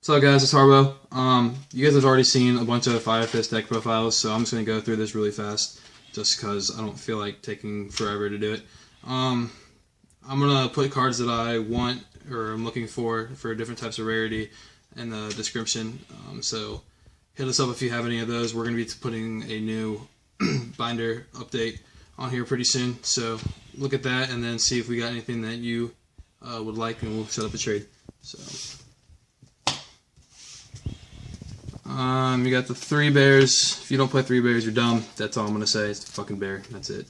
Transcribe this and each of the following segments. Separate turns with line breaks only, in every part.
What's up, guys? It's Harbo. You guys have already seen a bunch of Fire Fist deck profiles, so I'm just going to go through this really fast, just because I don't feel like taking forever to do it. I'm going to put cards that I want or I'm looking for different types of rarity in the description. So hit us up if you have any of those. We're going to be putting a new binder update on here pretty soon, so look at that and then see if we got anything that you would like, and we'll set up a trade. So. You got the 3 bears. If you don't play 3 bears, you're dumb. That's all I'm gonna say. It's a fucking bear. That's it.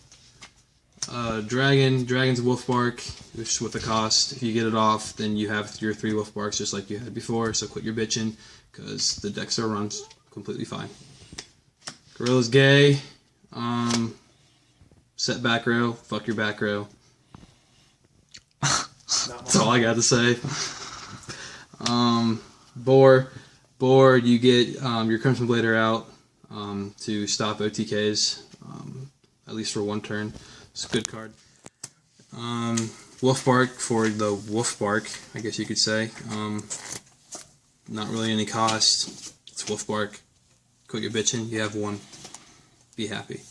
Dragon's wolf bark, which is with the cost. If you get it off, then you have your 3 wolf barks just like you had before. So quit your bitching, because the deck still runs completely fine. Gorilla's gay. Set back row. Fuck your back row. That's all I got to say. Boar, you get your Crimson Blader out to stop OTKs, at least for 1 turn. It's a good card. Wolf Bark for the Wolf Bark, I guess you could say. Not really any cost. It's Wolf Bark. Quit your bitching. You have 1. Be happy.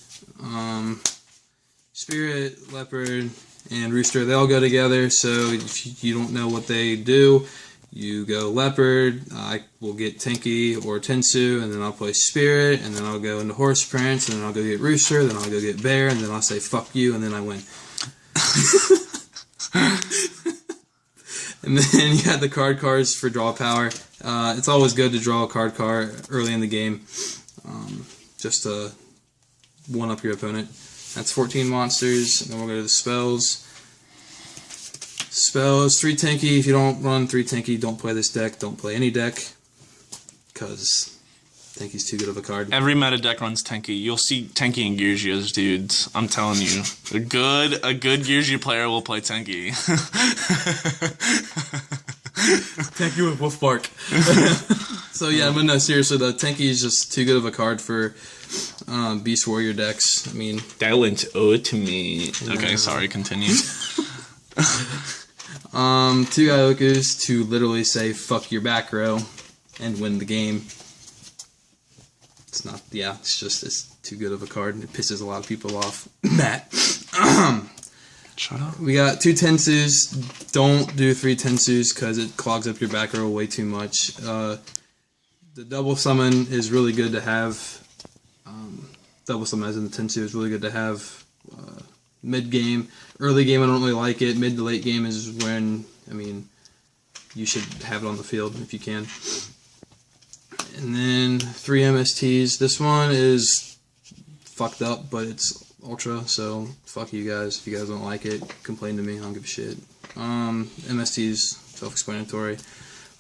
Spirit, Leopard, and Rooster, they all go together, so if you don't know what they do, you go Leopard, I will get Tenki or Tensu, and then I'll play Spirit, and then I'll go into Horse Prince, and then I'll go get Rooster, then I'll go get Bear, and then I'll say fuck you, and then I win. And then you got the cards for draw power. It's always good to draw a card early in the game, just to one-up your opponent. That's 14 monsters, and then we'll go to the spells. Spells, 3 Tenki. If you don't run 3 Tenki, don't play this deck. Don't play any deck, because Tenki's too good of a card.
Every meta deck runs Tenki. You'll see Tenki and Gyuji as dudes. I'm telling you. A good Gyuji player will play Tenki.
Tenki with Wolf Bark. So yeah, but no, seriously though, Tenki is just too good of a card for Beast Warrior decks. I mean,
that went to me. Okay, sorry, continue.
2 Iokus to literally say fuck your back row and win the game. It's not, yeah, it's too good of a card, and it pisses a lot of people off. Matt.
Shut up.
We got 2 Tensus. Don't do 3 Tensus because it clogs up your back row way too much. The double summon is really good to have. Double summon as in the Tensu is really good to have mid-game. Early game, I don't really like it. Mid to late game is when, I mean, you should have it on the field if you can. And then 3 MSTs. This one is fucked up, but it's Ultra, so fuck you guys. If you guys don't like it, complain to me. I don't give a shit. MSTs, self-explanatory.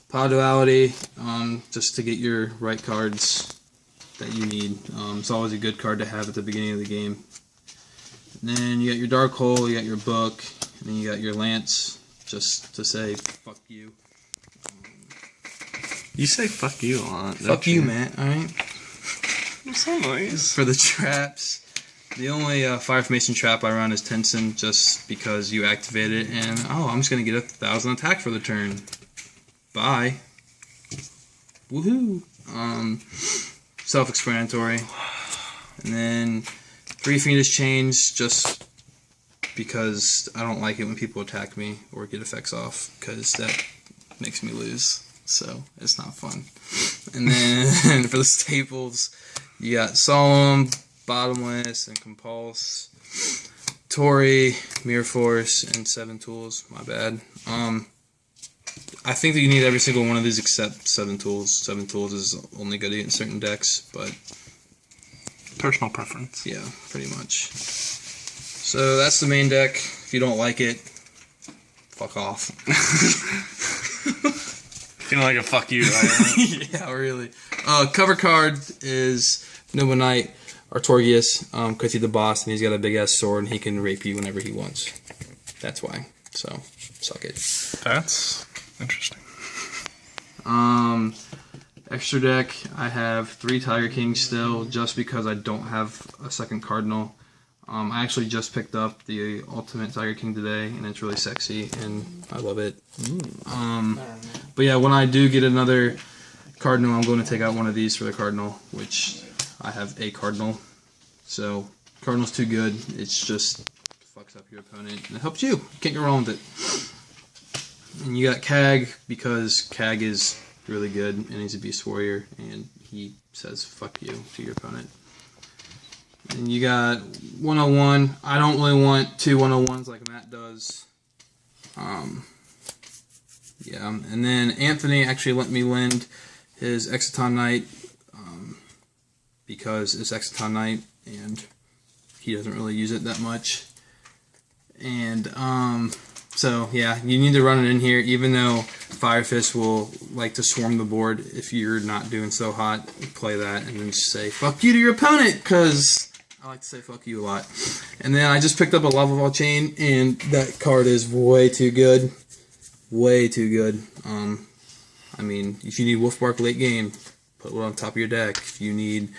Power Duality, just to get your right cards that you need. It's always a good card to have at the beginning of the game. And then you got your Dark Hole, you got your Book, and then you got your Lance, just to say fuck you.
You say fuck you a lot.
Fuck you, Matt, alright?
You're so nice.
For the traps, the only Fire Mason trap I run is Tensen, just because you activate it, and I'm just going to get 1,000 attack for the turn. Bye. Woohoo! Self-explanatory. And then 3 Fiendish Chains, just because I don't like it when people attack me or get effects off, because that makes me lose, so it's not fun. And then for the staples, you got Solemn, Bottomless, and Compulse, Tori, Mirror Force, and 7 Tools. My bad. I think that you need every single one of these except 7 Tools. 7 Tools is only good in certain decks, but
personal preference.
yeah, pretty much. So that's the main deck. If you don't like it, fuck off.
Feeling like a fuck you, right?
Yeah, really. Cover card is Nova Knight Artorias, because he's the boss and he's got a big ass sword and he can rape you whenever he wants. That's why. So, suck it.
That's interesting.
Extra deck, I have 3 Tiger Kings still, just because I don't have a second Cardinal. I actually just picked up the Ultimate Tiger King today, and it's really sexy, and I love it. But yeah, when I do get another Cardinal, I'm going to take out one of these for the Cardinal, which I have a Cardinal. So, Cardinal's too good. It's just fucks up your opponent, and it helps you. You can't go wrong with it. And you got Kag, because Kag is really good, and he's a Beast Warrior, and he says fuck you to your opponent. And you got 101. I don't really want two 101s like Matt does. Yeah, and then Anthony actually let me lend his Exciton Knight because it's Exciton Knight and he doesn't really use it that much. And so yeah, you need to run it in here, even though Fire Fist will like to swarm the board. If you're not doing so hot, play that and then just say fuck you to your opponent, because I like to say fuck you a lot. And then I just picked up a Lava Ball Chain, and that card is way too good. Way too good. I mean, if you need Wolfbark late game, put it on top of your deck. If you need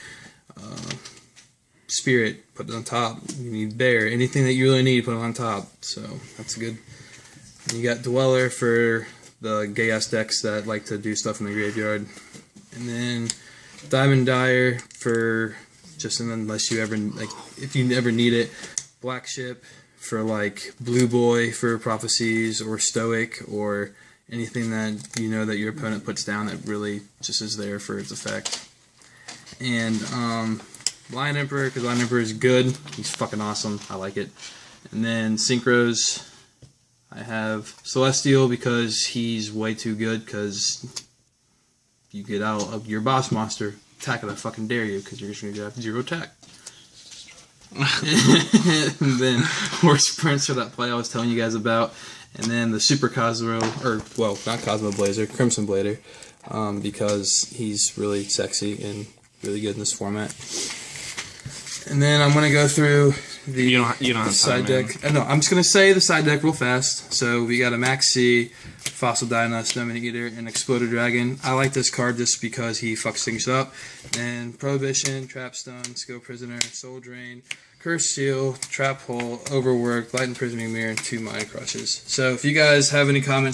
Spirit, put it on top. You need Bear, anything that you really need, put it on top. So that's good. And you got Dweller for the gay ass decks that like to do stuff in the graveyard, and then Diamond Dyer for just unless you ever like if you ever need it. Black Ship for like Blue Boy for prophecies, or Stoic, or anything that you know that your opponent puts down that really just is there for its effect. And Lion Emperor, because Lion Emperor is good. He's fucking awesome. I like it. And then Synchros, I have Celestial because he's way too good, because you get out of your boss monster, attack it, I fucking dare you, because you're just going to have 0 attack. And then Horse Prince for that play I was telling you guys about. And then the Super Cosmo, or, well, not Cosmo Blazer, Crimson Blader, because he's really sexy and really good in this format. And then I'm going to go through the
You don't have
side
time,
deck. No, I'm just going to say the side deck real fast. So we got a Maxi, Fossil Dyna, Snowman Eater, and Exploder Dragon. I like this card just because he fucks things up. And Prohibition, Trapstone, Skill Prisoner, Soul Drain, Curse Seal, Trap Hole, Overwork, Light Imprisoning Mirror, and 2 Mind Crushes. So if you guys have any comments